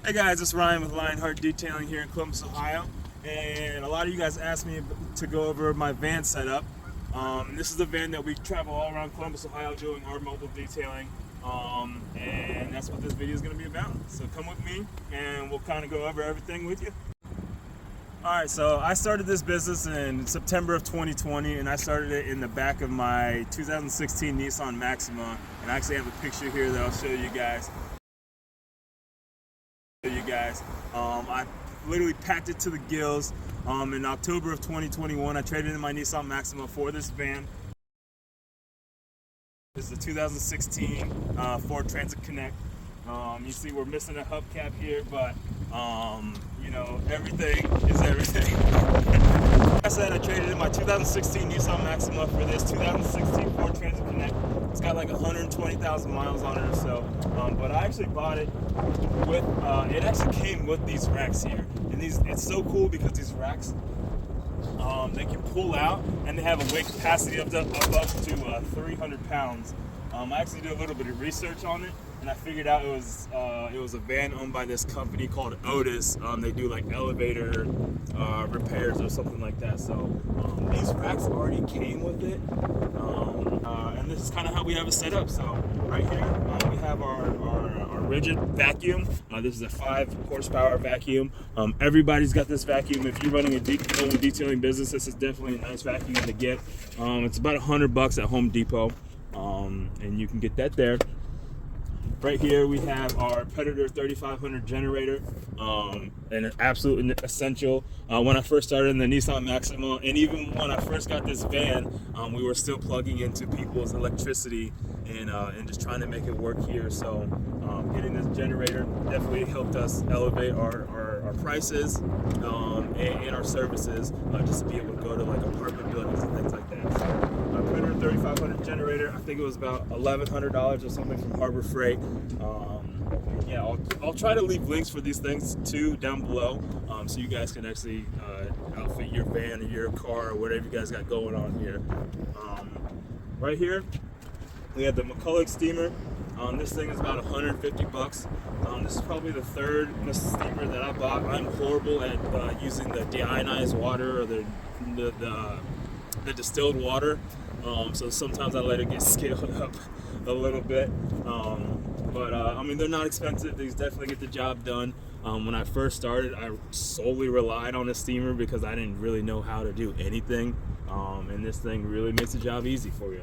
Hey guys, it's Ryan with Lionheart Detailing here in Columbus, Ohio. And a lot of you guys asked me to go over my van setup. This is the van that we travel all around Columbus, Ohio doing our mobile detailing. And that's what this video is going to be about. So come with me and we'll kind of go over everything with you. Alright, so I started this business in September of 2020, and I started it in the back of my 2016 Nissan Maxima. And I actually have a picture here that I'll show you guys. I literally packed it to the gills. In October of 2021, I traded in my Nissan Maxima for this van. This is a 2016 Ford Transit Connect. You see we're missing a hubcap here, but you know, everything is everything. Like I said, I traded in my 2016 Nissan Maxima for this 2016 Ford Transit Connect. It's got like 120,000 miles on it or so, but I actually bought it with, it actually came with these racks here. And it's so cool because these racks, they can pull out and they have a weight capacity up to 300 pounds. I actually did a little bit of research on it, and I figured out it was a van owned by this company called Otis. They do like elevator repairs or something like that. So these racks already came with it, and this is kind of how we have it set up. So right here we have our rigid vacuum. This is a 5 horsepower vacuum. Everybody's got this vacuum. If you're running a mobile detailing business, this is definitely a nice vacuum to get. It's about $100 at Home Depot. And you can get that there. Right here we have our Predator 3500 generator, and an absolute essential. When I first started in the Nissan Maxima, and even when I first got this van, we were still plugging into people's electricity and just trying to make it work here. So getting this generator definitely helped us elevate our prices and our services, just to be able to go to like apartment buildings and things like that. So, Predator 3500 generator, I think it was about $1,100 or something from Harbor Freight. Yeah, I'll try to leave links for these things too down below, so you guys can actually outfit your van or your car or whatever you guys got going on here. Right here we have the McCulloch steamer. This thing is about $150. This is probably the third steamer that I bought. I'm horrible at using the deionized water or the distilled water, so sometimes I let it get scaled up a little bit. I mean, they're not expensive. These definitely get the job done. When I first started, I solely relied on a steamer because I didn't really know how to do anything, and this thing really makes the job easy for you.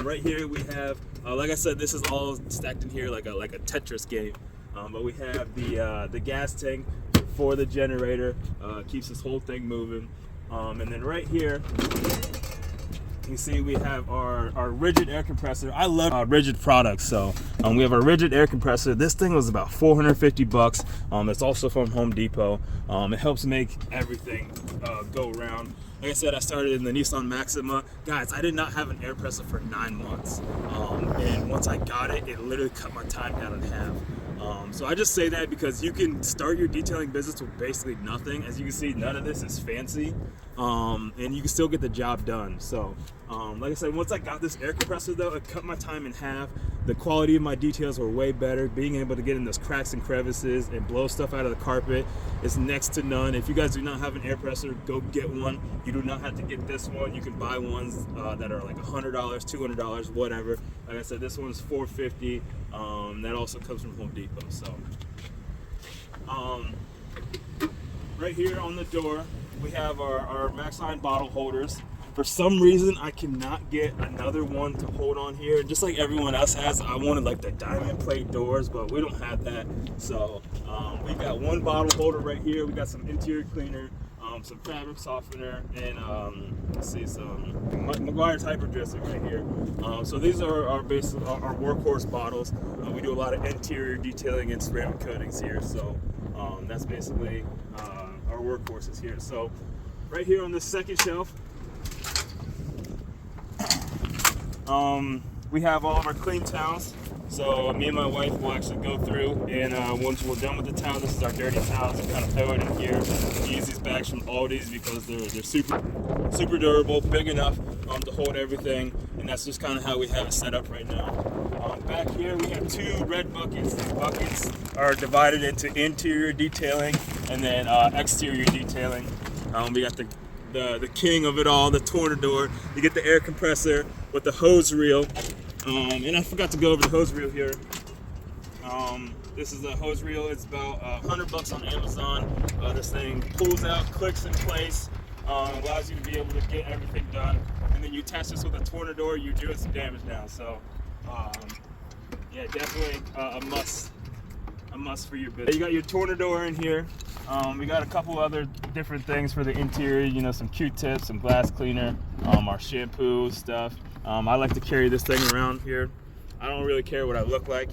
Right here we have, like I said, this is all stacked in here like a Tetris game. But we have the gas tank for the generator, keeps this whole thing moving. And then right here, you see we have our rigid air compressor. I love rigid products, so we have our rigid air compressor. This thing was about $450. It's also from Home Depot. It helps make everything go around. Like I said, I started in the Nissan Maxima. Guys, I did not have an air compressor for 9 months. And once I got it, it literally cut my time down in half. So I just say that because you can start your detailing business with basically nothing. As you can see, none of this is fancy, and you can still get the job done. So like I said, once I got this air compressor though, it cut my time in half. The quality of my details were way better. Being able to get in those cracks and crevices and blow stuff out of the carpet is next to none. If you guys do not have an air compressor, go get one. You do not have to get this one. You can buy ones that are like $100, $200, whatever. Like I said, this one's $450. That also comes from Home Depot. So right here on the door we have our Maxline bottle holders. For some reason I cannot get another one to hold on here, just like everyone else has. I wanted like the diamond plate doors, but we don't have that. So we got one bottle holder right here. We got some interior cleaner, some fabric softener, and let's see, some McGuire's hyper dressing right here. So these are our workhorse bottles. We do a lot of interior detailing and ceramic coatings here, so that's basically our workhorses here. So right here on this second shelf, we have all of our clean towels. So me and my wife will actually go through, and once we're done with the towel, this is our dirty towels, and kind of throw it in here. We use these bags from Aldi's because they're super durable, big enough to hold everything, and that's just kind of how we have it set up right now. Back here we have 2 red buckets. These buckets are divided into interior detailing and then exterior detailing. We got the king of it all, the Tornador. You get the air compressor with the hose reel. And I forgot to go over the hose reel here. This is a hose reel. It's about $100 on Amazon. This thing pulls out, clicks in place, allows you to be able to get everything done. And then you attach this with a Tornador, you're doing some damage now. So, yeah, definitely a must for your business. You got your Tornador in here. We got a couple other different things for the interior. You know, some Q-tips, some glass cleaner, our shampoo stuff. I like to carry this thing around here. I don't really care what I look like.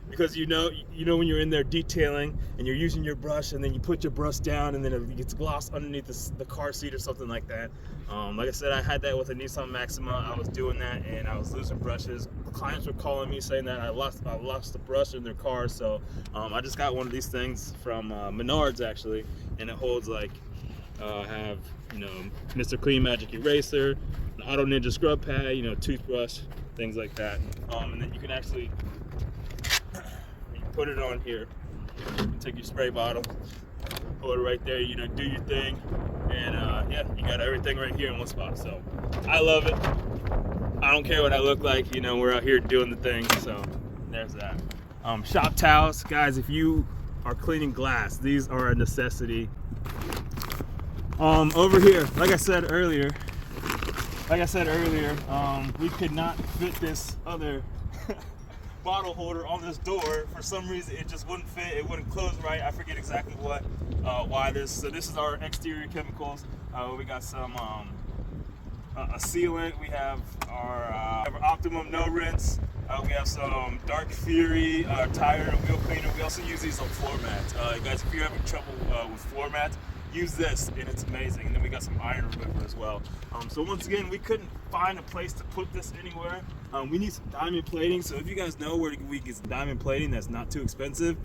Because you know when you're in there detailing and you're using your brush and then you put your brush down and then it gets glossed underneath the car seat or something like that. Like I said, I had that with a Nissan Maxima. I was doing that and I was losing brushes. Clients were calling me saying that I lost the brush in their car. So I just got one of these things from Menards actually, and it holds like have Mr. Clean Magic Eraser, an Auto Ninja scrub pad, toothbrush, things like that. And then you can actually put it on here, take your spray bottle, hold it right there, do your thing, and yeah, you got everything right here in one spot. So I love it. I don't care what I look like, we're out here doing the thing. So there's that. Shop towels, guys, if you are cleaning glass, these are a necessity. Over here, like I said earlier, we could not fit this other bottle holder on this door. For some reason it just wouldn't fit, it wouldn't close right. I forget exactly why this. So this is our exterior chemicals. We got some a sealant, we have our Optimum no rinse, we have some Dark Fury tire and wheel cleaner. We also use these on floor mats. Guys, if you're having trouble with floor mats, use this and it's amazing. And then we got some iron remover as well. So once again, we couldn't find a place to put this anywhere. We need some diamond plating. So if you guys know where we get some diamond plating that's not too expensive,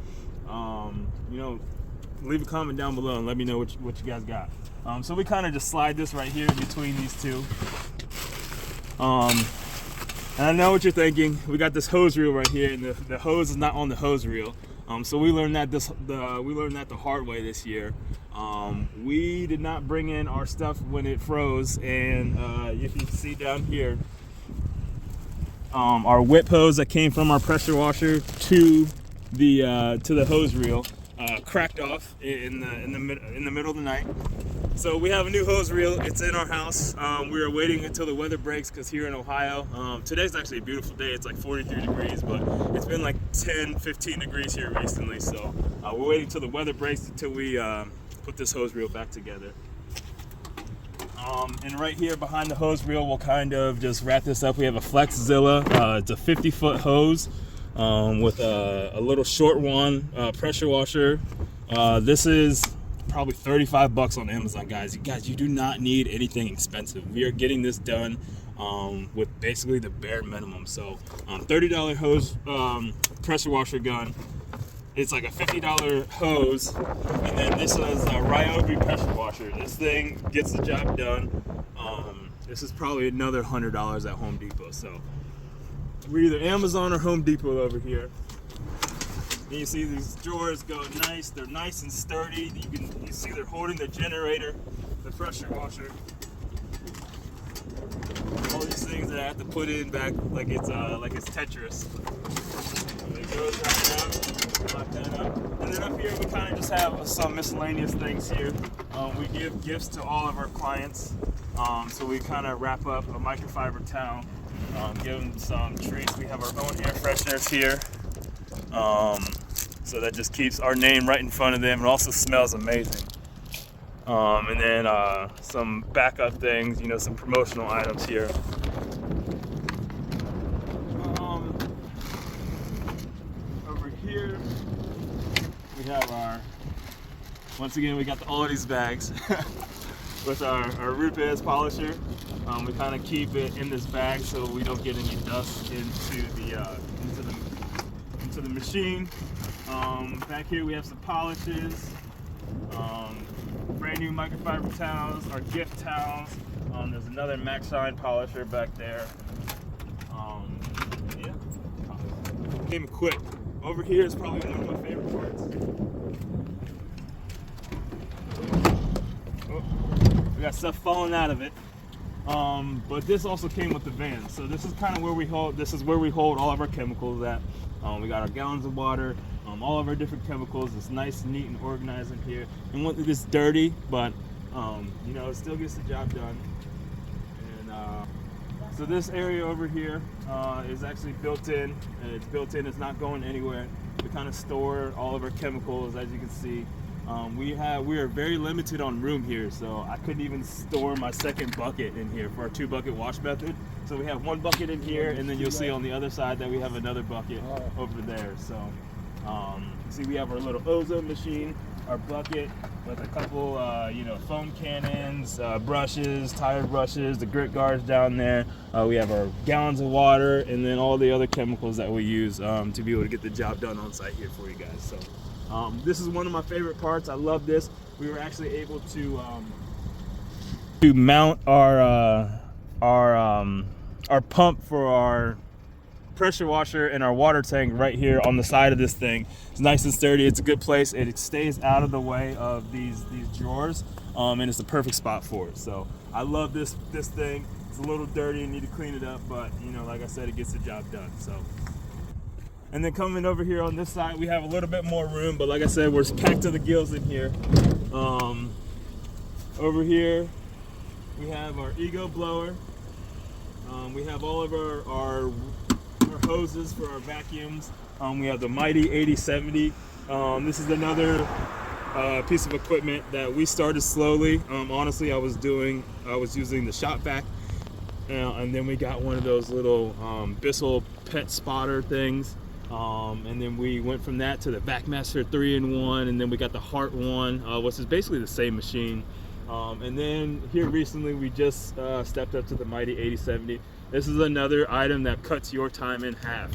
leave a comment down below and let me know what you guys got. So we kind of just slide this right here between these two. And I know what you're thinking. We got this hose reel right here, and the hose is not on the hose reel. So we learned that the hard way this year. We did not bring in our stuff when it froze, and you can see down here our whip hose that came from our pressure washer to the hose reel cracked off in the middle of the night. So we have a new hose reel. It's in our house. We are waiting until the weather breaks because here in Ohio, today's actually a beautiful day. It's like 43 degrees, but it's been like 10, 15 degrees here recently. So we're waiting until the weather breaks until we put this hose reel back together. And right here behind the hose reel, we'll kind of just wrap this up. We have a Flexzilla. It's a 50-foot hose with a little short one pressure washer. This is probably $35 on Amazon, guys. You do not need anything expensive. We are getting this done with basically the bare minimum. So $30 hose pressure washer gun. It's like a $50 hose, and then this is a Ryobi pressure washer. This thing gets the job done. This is probably another $100 at Home Depot. So we're either Amazon or Home Depot over here. And you see these drawers go nice. They're nice and sturdy. You see they're holding the generator, the pressure washer. All these things that I have to put in back like it's Tetris. And it goes right up, lock that up. And then up here we kind of just have some miscellaneous things here. We give gifts to all of our clients. So we kind of wrap up a microfiber towel, give them some treats. We have our own air fresheners here. So that just keeps our name right in front of them. It also smells amazing. And then some backup things, some promotional items here. Over here, we have once again, we got all of these bags with our root beers polisher. We kind of keep it in this bag so we don't get any dust into the machine. Back here we have some polishes, brand new microfiber towels, our gift towels. There's another Max Shine polisher back there. came quick. Over here is probably one of my favorite parts. Oh, we got stuff falling out of it. But this also came with the van. So this is kind of where we hold. This is where we hold all of our chemicals at. We got our gallons of water, all of our different chemicals. It's nice, neat, and organized in here. And it's dirty, but you know, it still gets the job done. And so this area over here is actually built in. It's built in. It's not going anywhere. We kind of store all of our chemicals, as you can see. We are very limited on room here, so I couldn't even store my second bucket in here for our 2-bucket wash method. So we have 1 bucket in here, and then you'll see on the other side that we have another bucket over there. So see, we have our little ozone machine, our bucket with a couple you know, foam cannons, brushes, tire brushes, the grit guards down there. We have our gallons of water, and then all the other chemicals that we use to be able to get the job done on site here for you guys. So this is one of my favorite parts. I love this. We were actually able to mount our pump for our pressure washer and our water tank right here on the side of this thing. It's nice and sturdy. It's a good place. It stays out of the way of these drawers, and it's the perfect spot for it. So I love this thing. It's a little dirty and need to clean it up, but you know, like I said, it gets the job done. So. And then coming over here on this side, we have a little bit more room, but like I said, we're packed to the gills in here. Over here, we have our ego blower. We have all of our hoses for our vacuums. We have the mighty 8070. This is another piece of equipment that we started slowly. Honestly, I was using the shop vac, and then we got one of those little Bissell pet spotter things. And then we went from that to the VacMaster 3-in-1, and then we got the Heart one, which is basically the same machine. And then here recently we just stepped up to the mighty 8070. This is another item that cuts your time in half.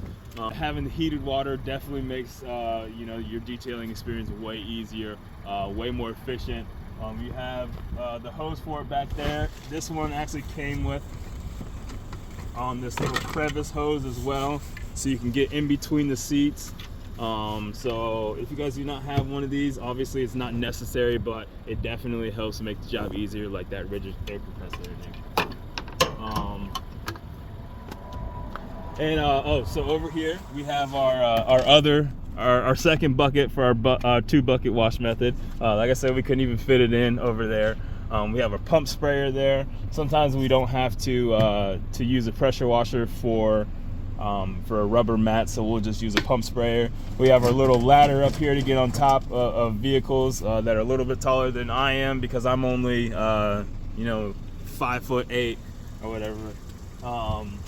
Having the heated water definitely makes you know, your detailing experience way easier, way more efficient. You have the hose for it back there. This one actually came with this little crevice hose as well, so you can get in between the seats. So if you guys do not have one of these, obviously it's not necessary, but it definitely helps make the job easier, like that rigid air compressor in there. So over here we have our second bucket for our 2-bucket wash method. Like I said, we couldn't even fit it in over there. We have a pump sprayer there. Sometimes we don't have to use a pressure washer for a rubber mat, so we'll just use a pump sprayer. We have our little ladder up here to get on top of vehicles that are a little bit taller than I am, because I'm only you know, 5'8" or whatever.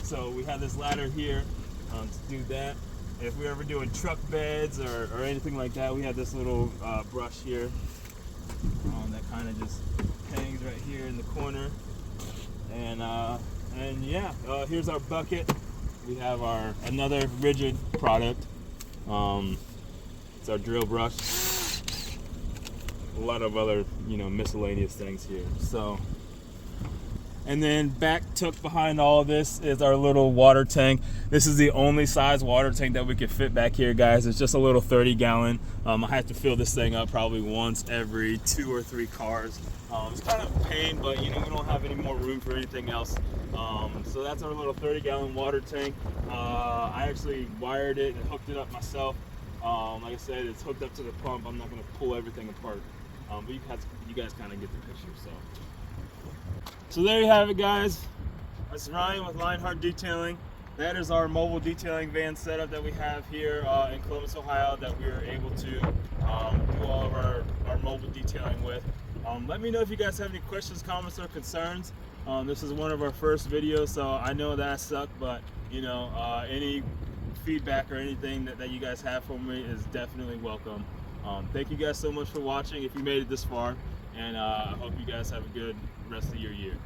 So we have this ladder here to do that. If we're ever doing truck beds or anything like that, we have this little brush here that kind of just hangs right here in the corner. And yeah, here's our bucket. We have another rigid product. It's our drill brush. A lot of other, you know, miscellaneous things here. So, and then back tucked behind all of this is our little water tank. This is the only size water tank that we could fit back here, guys. It's just a little 30-gallon. I have to fill this thing up probably once every 2 or 3 cars. It's kind of a pain, but you know, we don't have any more room for anything else. So that's our little 30-gallon water tank. I actually wired it and hooked it up myself. Like I said, it's hooked up to the pump. I'm not going to pull everything apart, but you guys kind of get the picture. So there you have it, guys. That's Ryan with Lionheart Detailing. That is our mobile detailing van setup that we have here in Columbus, Ohio, that we are able to do all of our mobile detailing with. Let me know if you guys have any questions, comments, or concerns. This is one of our first videos, so I know that I suck, but you know, any feedback or anything that you guys have for me is definitely welcome. Thank you guys so much for watching if you made it this far, and I hope you guys have a good rest of your year.